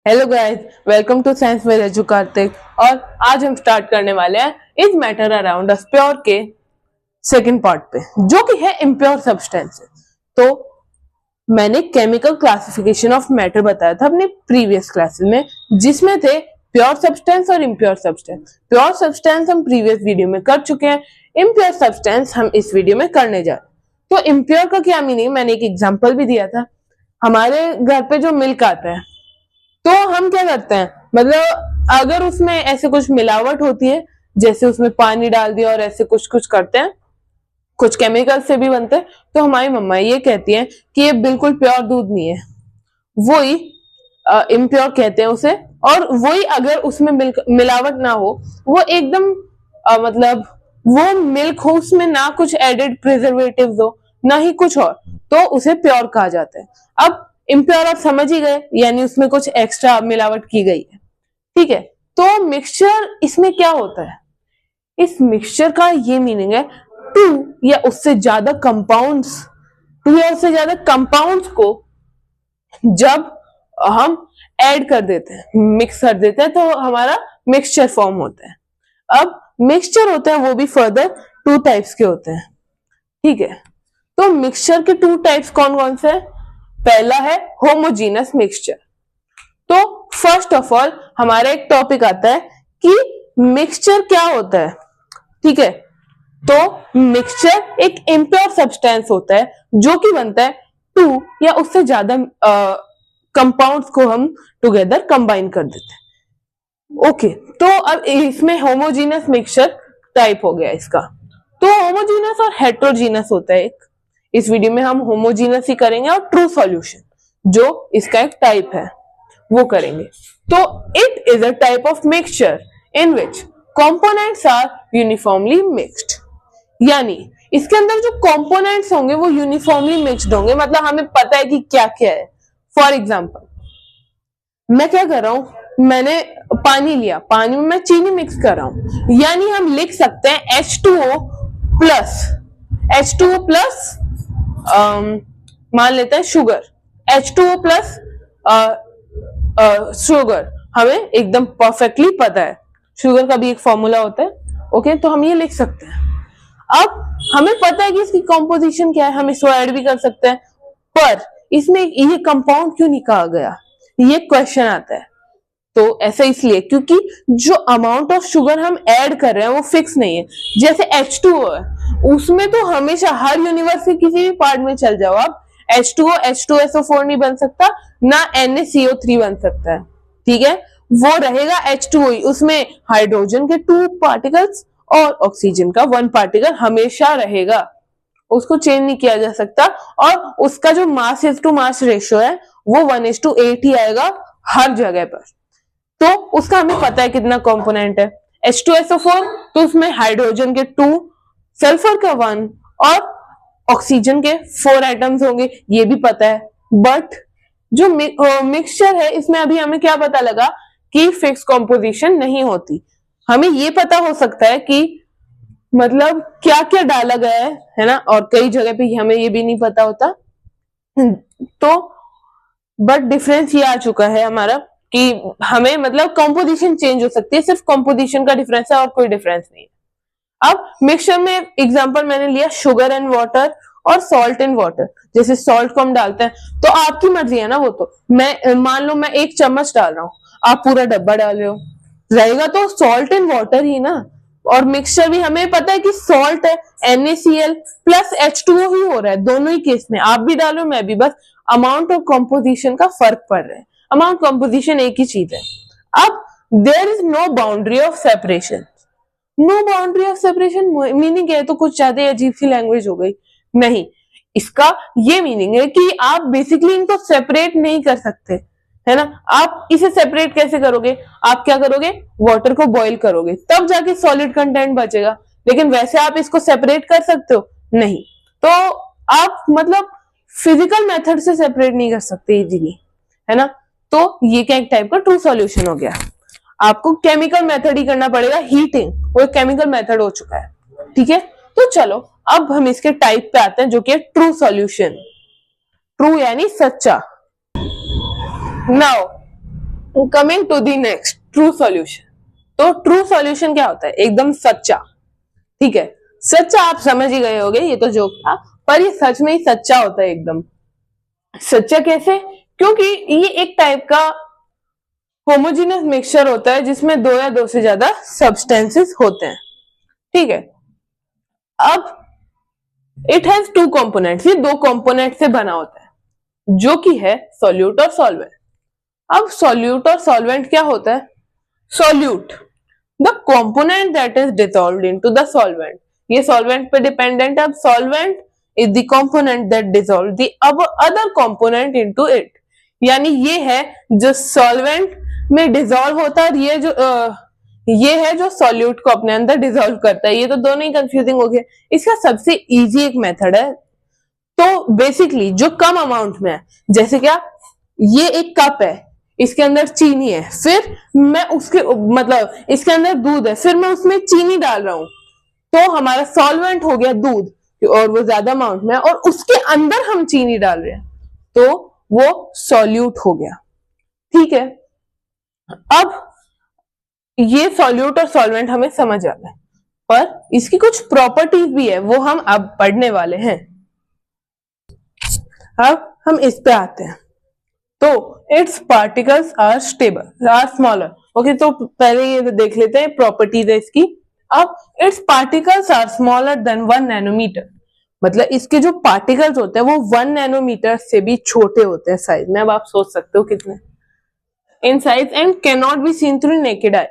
Hello guys, welcome to science with edu Kartik. और आज हम स्टार्ट करने वाले हैं is matter around us pure के सेकंड पार्ट पे, जो कि है इम्प्योर सब्सटेंसेस। तो मैंने केमिकल क्लासिफिकेशन ऑफ मैटर बताया था अपने प्रीवियस क्लासेस में, जिसमें थे प्योर सब्सटेंस और इम्प्योर सब्सटेंस। प्योर सब्सटेंस हम प्रीवियस वीडियो में कर चुके हैं, इम्प्योर सब्सटेंस हम इस वीडियो में करने जा रहे हैं। तो इम्प्योर का क्या मीनिंग, मैंने एक एग्जाम्पल भी दिया था। हमारे घर पे जो मिल्क आता है, तो हम क्या करते हैं, मतलब अगर उसमें ऐसे कुछ मिलावट होती है, जैसे उसमें पानी डाल दिया और ऐसे कुछ कुछ करते हैं, कुछ केमिकल से भी बनते हैं, तो हमारी मम्मा ये कहती है कि ये बिल्कुल प्योर दूध नहीं है, वही इम्प्योर कहते हैं उसे। और वही अगर उसमें मिलावट ना हो, वो एकदम मतलब वो मिल्क हो, उसमें ना कुछ एडेड प्रिजर्वेटिव हो ना ही कुछ और, तो उसे प्योर कहा जाता है। अब इम्प्योर आप समझ ही गए, यानी उसमें कुछ एक्स्ट्रा मिलावट की गई है। ठीक है, तो मिक्सचर इसमें क्या होता है, इस मिक्सचर का ये मीनिंग है टू या उससे ज्यादा कंपाउंड्स, को जब हम ऐड कर देते हैं, मिक्स कर देते हैं, तो हमारा मिक्सचर फॉर्म होता है। अब मिक्सचर होता है वो भी फर्दर टू टाइप्स के होते हैं। ठीक है, तो मिक्सचर के टू टाइप्स कौन कौन से हैं? पहला है होमोजीनस मिक्सचर। तो फर्स्ट ऑफ ऑल हमारा एक टॉपिक आता है कि मिक्सचर क्या होता है। ठीक है, तो मिक्सचर एक इम्प्योर सब्सटेंस होता है जो कि बनता है टू या उससे ज्यादा कंपाउंड्स को हम टुगेदर कंबाइन कर देते हैं। ओके, तो अब इसमें होमोजीनस मिक्सचर टाइप हो गया इसका। तो होमोजीनस और हेट्रोजीनस होता है एक। इस वीडियो में हम होमोजीनस ही करेंगे और ट्रू सॉल्यूशन, जो इसका एक टाइप है, वो करेंगे। तो it is a type of mixture in which components are uniformly mixed, यानी इसके अंदर जो कंपोनेंट्स होंगे वो यूनिफॉर्मली मिक्स्ड होंगे, मतलब हमें पता है कि क्या क्या है। फॉर एग्जाम्पल मैं क्या कर रहा हूं, मैंने पानी लिया, पानी में मैं चीनी मिक्स कर रहा हूं, यानी हम लिख सकते हैं H2O प्लस मान लेते हैं शुगर, H2O प्लस शुगर हमें एकदम परफेक्टली पता है, शुगर का भी एक फॉर्मूला होता है। ओके, तो हम ये लिख सकते हैं। अब हमें पता है कि इसकी कॉम्पोजिशन क्या है, हम इसको ऐड भी कर सकते हैं, पर इसमें ये कंपाउंड क्यों नहीं कहा गया, ये क्वेश्चन आता है। तो ऐसा इसलिए क्योंकि जो अमाउंट ऑफ शुगर हम ऐड कर रहे हैं वो फिक्स नहीं है। जैसे H2O है, उसमें तो हमेशा हर यूनिवर्स के किसी भी पार्ट में चल जाओ आप, H2O H2SO4 नहीं बन सकता, ना NaCO3 बन सकता है। ठीक है, वो रहेगा H2O ही, उसमें हाइड्रोजन के 2 पार्टिकल्स और ऑक्सीजन का 1 पार्टिकल हमेशा रहेगा, उसको चेंज नहीं किया जा सकता। और उसका जो मास टू मास रेशियो है वो 1:8 ही आएगा हर जगह पर। तो उसका हमें पता है कितना कंपोनेंट है। H2SO4, तो उसमें हाइड्रोजन के 2, सल्फर का 1 और ऑक्सीजन के 4 एटम्स होंगे, ये भी पता है। बट जो मिक्सचर है, इसमें अभी हमें क्या पता लगा कि फिक्स कॉम्पोजिशन नहीं होती। हमें ये पता हो सकता है कि मतलब क्या क्या डाला गया है ना, और कई जगह पे हमें ये भी नहीं पता होता। तो बट डिफरेंस ये आ चुका है हमारा कि हमें मतलब कंपोजिशन चेंज हो सकती है, सिर्फ कंपोजिशन का डिफरेंस है और कोई डिफरेंस नहीं है। अब मिक्सचर में एग्जांपल मैंने लिया शुगर एंड वाटर और सॉल्ट एंड वाटर। जैसे सॉल्ट को हम डालते हैं तो आपकी मर्जी है ना, वो तो मैं मान लो मैं 1 चम्मच डाल रहा हूँ, आप पूरा डब्बा डाल रहे हो, रहेगा तो सॉल्ट एंड वाटर ही ना। और मिक्सचर भी हमें पता है कि सॉल्ट है, NaCl प्लस H2O ही हो रहा है दोनों ही केस में, आप भी डालो मैं भी, बस अमाउंट ऑफ कंपोजिशन का फर्क पड़ रहा है, अमाउंट कंपोजिशन एक ही चीज है। अब there is no boundary of separation. No boundary of separation meaning क्या है, तो कुछ ज्यादा अजीब सी लैंग्वेज हो गई। नहीं, इसका ये मीनिंग है कि आप बेसिकली इनको सेपरेट नहीं कर सकते, है ना। आप इसे सेपरेट कैसे करोगे, आप क्या करोगे, वाटर को बॉईल करोगे, तब जाके सॉलिड कंटेंट बचेगा, लेकिन वैसे आप इसको सेपरेट कर सकते हो नहीं। तो आप मतलब फिजिकल मेथड से सेपरेट नहीं कर सकते इजीली, है ना। तो ये क्या एक टाइप का ट्रू सॉल्यूशन हो गया। आपको केमिकल मेथड ही करना पड़ेगा, हीटिंग वो एक केमिकल मेथड हो चुका है। ठीक है, तो चलो अब हम इसके टाइप पे आते हैं, जो कि ट्रू सॉल्यूशन। ट्रू यानी सच्चा। Now coming to the next, true solution. तो ट्रू सॉल्यूशन क्या होता है? एकदम सच्चा, ठीक है। सच्चा आप समझ ही गए होगे, ये तो जोक था, पर ये सच में ही सच्चा होता है एकदम। सच्चा कैसे? क्योंकि ये एक टाइप का होमोजीनियस मिक्सचर होता है जिसमें दो या दो से ज्यादा सब्सटेंसेस होते हैं, ठीक है। अब इट हैज टू कंपोनेंट्स, ये दो कंपोनेंट से बना होता है, जो कि है सॉल्यूट और सॉल्वेंट। अब सॉल्यूट और सॉल्वेंट क्या होता है? Solute, the component that is dissolved into the solvent, ये सॉल्वेंट पे डिपेंडेंट है। अब solvent is the component that dissolve the other component into it, यानी ये है जो सॉल्वेंट में डिसॉल्व होता है, ये है जो सॉल्यूट को अपने अंदर डिसॉल्व करता है। ये तो दोनों ही कंफ्यूजिंग हो गए। इसका सबसे इजी एक मेथड है, तो बेसिकली जो कम अमाउंट में है, जैसे क्या, ये एक कप है, इसके अंदर चीनी है, फिर मैं उसके मतलब इसके अंदर दूध है, फिर मैं उसमें चीनी डाल रहा हूं, तो हमारा सॉल्वेंट हो गया दूध, और वो ज्यादा अमाउंट में है, और उसके अंदर हम चीनी डाल रहे हैं, तो वो सॉल्यूट हो गया, ठीक है। अब ये सॉल्यूट और सॉल्वेंट हमें समझ आ गया, पर इसकी कुछ प्रॉपर्टीज भी है, वो हम अब पढ़ने वाले हैं। अब हम इस पे आते हैं। तो its particles are stable, are smaller. Okay, तो पहले ये देख लेते हैं प्रॉपर्टीज है इसकी। अब its particles are smaller than 1 nanometer, मतलब इसके जो पार्टिकल्स होते हैं वो 1 नैनोमीटर से भी छोटे होते हैं साइज में। अब आप सोच सकते हो कितने in size, and can not be seen through naked eye.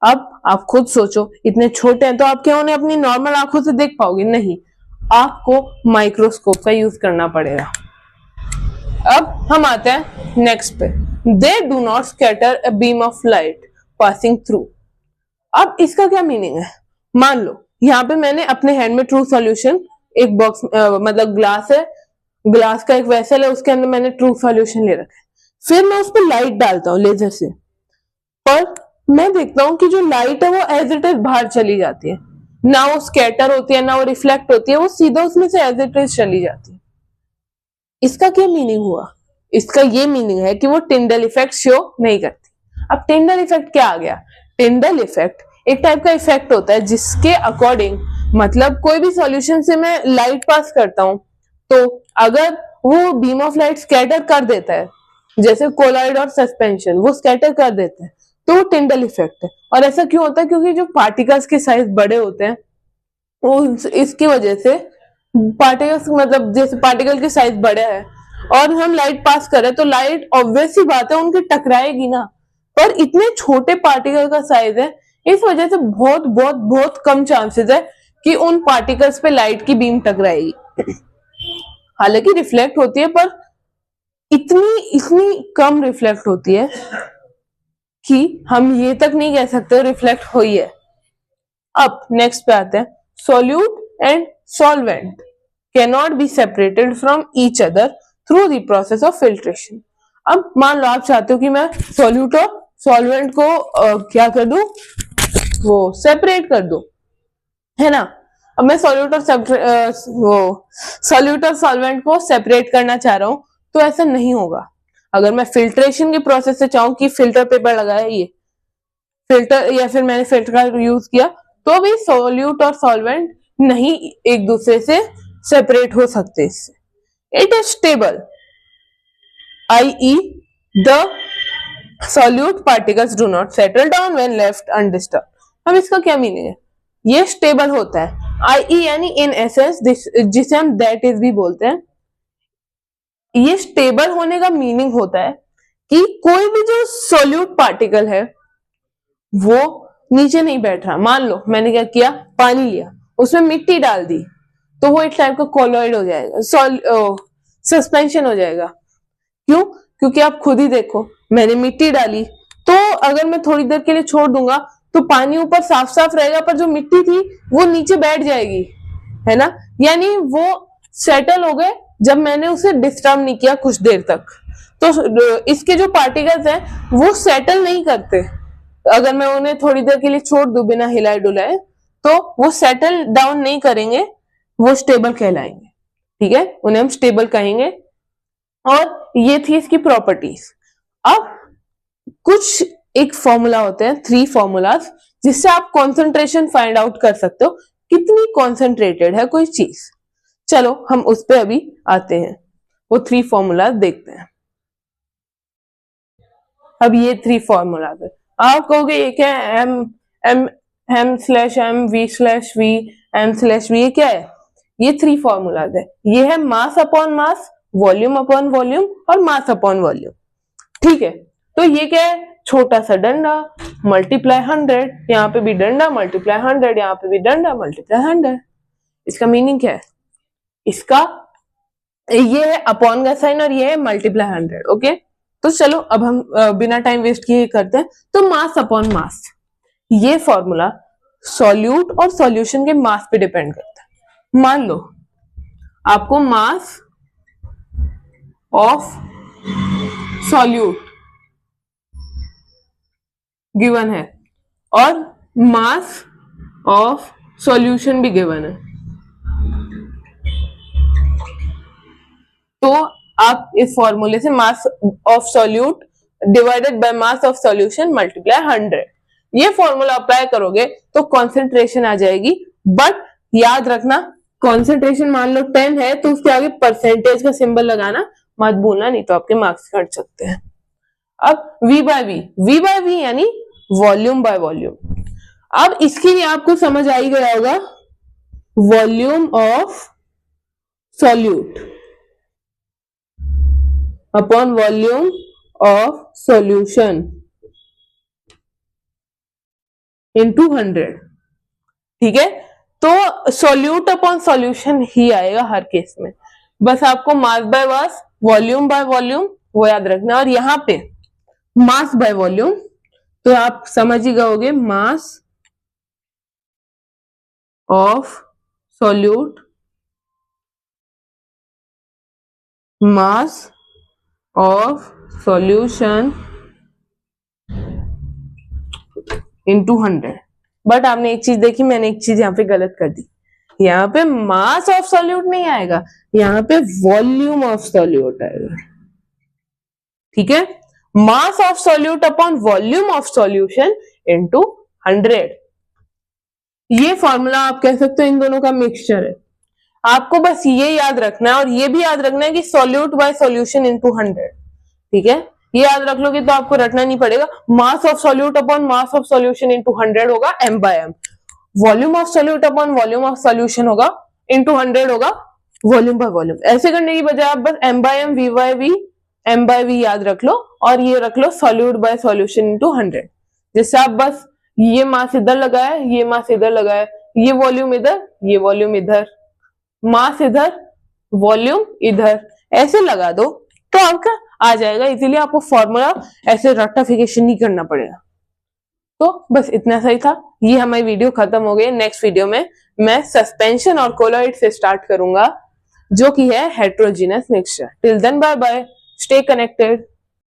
अब आप खुद सोचो, इतने छोटे हैं तो आप क्या उन्हें अपनी नॉर्मल आंखों से देख पाओगे? नहीं, आपको माइक्रोस्कोप का यूज करना पड़ेगा। अब हम आते हैं नेक्स्ट पे, they do not scatter a beam of light passing through. अब इसका क्या मीनिंग है? मान लो यहाँ पे मैंने अपने हैंड में ट्रू सॉल्यूशन, एक बॉक्स मतलब ग्लास है, ग्लास का एक वेसल है, उसके अंदर मैंने ट्रू सॉल्यूशन ले रखा है, फिर मैं उस पर लाइट डालता हूँ लेजर से, पर मैं देखता हूँ कि जो लाइट है वो एज इट इज बाहर चली जाती है, ना वो स्कैटर होती है ना वो रिफ्लेक्ट होती है, वो सीधा उसमें से एज इट इज चली जाती है। इसका क्या मीनिंग हुआ? इसका ये मीनिंग है कि वो टिंडल इफेक्ट शो नहीं करती। अब टिंडल इफेक्ट क्या आ गया? टिंडल इफेक्ट एक टाइप का इफेक्ट होता है जिसके अकॉर्डिंग, मतलब कोई भी सॉल्यूशन से मैं लाइट पास करता हूं, तो अगर वो बीम ऑफ लाइट स्कैटर कर देता है, जैसे कोलॉइड और सस्पेंशन, वो स्कैटर कर देते हैं, तो वो टिंडल इफेक्ट है। और ऐसा क्यों होता है? क्योंकि जो पार्टिकल्स के साइज बड़े होते हैं, वो इसकी वजह से पार्टिकल्स, मतलब जैसे पार्टिकल के साइज बड़े है और हम लाइट पास करें, तो लाइट ऑब्वियस सी बात है उनके टकराएगी ना, पर इतने छोटे पार्टिकल का साइज है, इस वजह से बहुत बहुत बहुत कम चांसेस है कि उन पार्टिकल्स पे लाइट की बीम टकराएगी। हालांकि रिफ्लेक्ट होती है, पर इतनी कम रिफ्लेक्ट होती है कि हम ये तक नहीं कह सकते रिफ्लेक्ट हुई है। अब नेक्स्ट पे आते हैं, solute and solvent can not be separated from each other through the process of filtration. अब मान लो आप चाहते हो कि मैं सॉल्यूट और सॉल्वेंट को क्या कर दूं, वो सेपरेट कर दूं, है ना। अब मैं सॉल्यूट और सॉल्वेंट को सेपरेट करना चाह रहा हूं, तो ऐसा नहीं होगा। अगर मैं फिल्ट्रेशन के प्रोसेस से चाहूं कि फिल्टर पेपर लगाया, ये फिल्टर, या फिर मैंने फिल्टर का यूज किया, तो भी सॉल्यूट और सॉल्वेंट नहीं एक दूसरे से सेपरेट हो सकते इससे। It is stable, i.e. the solute particles do not settle down when left undisturbed। अब इसका क्या मीनिंग है? ये स्टेबल होता है, i.e. यानी इन एसेंस, जिसे हम दैट इज भी बोलते हैं। ये स्टेबल होने का मीनिंग होता है कि कोई भी जो सोल्यूट पार्टिकल है वो नीचे नहीं बैठ रहा। मान लो मैंने क्या किया, पानी लिया, उसमें मिट्टी डाल दी, तो वो एक टाइप का कोलॉइड हो जाएगा, सस्पेंशन हो जाएगा। क्यों? क्योंकि आप खुद ही देखो, मैंने मिट्टी डाली, तो अगर मैं थोड़ी देर के लिए छोड़ दूंगा तो पानी ऊपर साफ साफ रहेगा, पर जो मिट्टी थी वो नीचे बैठ जाएगी, है ना। यानी वो सेटल हो गए जब मैंने उसे डिस्टर्ब नहीं किया कुछ देर तक। तो इसके जो पार्टिकल्स हैं वो सेटल नहीं करते, अगर मैं उन्हें थोड़ी देर के लिए छोड़ दूं बिना हिलाए डुलाए, तो वो सेटल डाउन नहीं करेंगे, वो स्टेबल कहलाएंगे, ठीक है, उन्हें हम स्टेबल कहेंगे। और ये थी इसकी प्रॉपर्टीज। अब कुछ एक फॉर्मूला होते हैं, 3 फॉर्मूलाज, जिससे आप कॉन्सेंट्रेशन फाइंड आउट कर सकते हो कितनी कॉन्सेंट्रेटेड है कोई चीज। चलो हम उस पे अभी आते हैं, वो 3 फॉर्मूलाज देखते हैं। अब ये 3 फॉर्मूलाज है, आप कहोगे ये क्या है, m/m v/v m/v, ये क्या है? ये 3 फॉर्मूलाज है। ये है mass upon mass, volume upon volume और मास अपॉन वॉल्यूम। ठीक है, तो ये क्या है? छोटा सा डंडा मल्टीप्लाई 100, यहाँ पे भी डंडा मल्टीप्लाई 100, यहाँ पे भी डंडा मल्टीप्लाई 100। इसका मीनिंग क्या है? इसका ये है अपॉन का साइन और ये है मल्टीप्लाई 100। ओके, तो चलो अब हम बिना टाइम वेस्ट किए करते हैं। तो मास अपॉन मास, ये फॉर्मूला सॉल्यूट और सॉल्यूशन के मास पे डिपेंड करता है। मान लो आपको मास ऑफ सॉल्यूट गिवन है और मास ऑफ सॉल्यूशन भी गिवन है, तो आप इस फॉर्मूले से mass of solute divided by mass of solution multiply 100, ये फॉर्मूला अप्लाई करोगे तो कॉन्सेंट्रेशन आ जाएगी। बट याद रखना, कॉन्सेंट्रेशन मान लो 10 है तो उसके आगे परसेंटेज का सिंबल लगाना मत भूलना, नहीं तो आपके मार्क्स कट सकते हैं। अब V बाय V यानी वॉल्यूम बाय वॉल्यूम। अब इसके लिए आपको समझ आ ही गया होगा, volume of solute upon volume of solution into 100। ठीक है, तो सॉल्यूट अपॉन सॉल्यूशन ही आएगा हर केस में। बस आपको mass by mass, volume by volume वो याद रखना, और यहां पे मास बाय वॉल्यूम तो आप समझ ही गए, mass of solute mass of solution into 100। But आपने एक चीज देखी, मैंने एक चीज यहाँ पे गलत कर दी, यहाँ पे मास ऑफ सॉल्यूट नहीं आएगा, यहाँ पे वॉल्यूम ऑफ सॉल्यूट आएगा। ठीक है, mass of solute upon volume of solution into 100। ये फॉर्मूला आप कह सकते हो इन दोनों का मिक्सचर है। आपको बस ये याद रखना है और ये भी याद रखना है कि सॉल्यूट बाय सॉल्यूशन इनटू 100। ठीक है, ये याद रख लोगे तो आपको रटना नहीं पड़ेगा। Mass of solute upon mass of solution into 100 होगा m/m, volume of solute upon volume of solution होगा इनटू 100 होगा वॉल्यूम बाय वॉल्यूम। ऐसे करने की बजाय आप बस m/m v/v m/v याद रख लो और ये रख लो सॉल्यूट बाय सॉल्यूशन इनटू 100, जिससे आप बस ये मास इधर लगाया, ये मास इधर लगाया, ये वॉल्यूम इधर, ये वॉल्यूम इधर, मास इधर, वॉल्यूम इधर, ऐसे लगा दो तो आपका आ जाएगा इजीली। आपको फॉर्मूला ऐसे रट्टाफिकेशन नहीं करना पड़ेगा। तो बस इतना सही था। ये हमारी वीडियो खत्म हो गई। नेक्स्ट वीडियो में मैं सस्पेंशन और कोलॉइड से स्टार्ट करूंगा, जो कि है heterogeneous mixture. Till then bye bye, stay connected.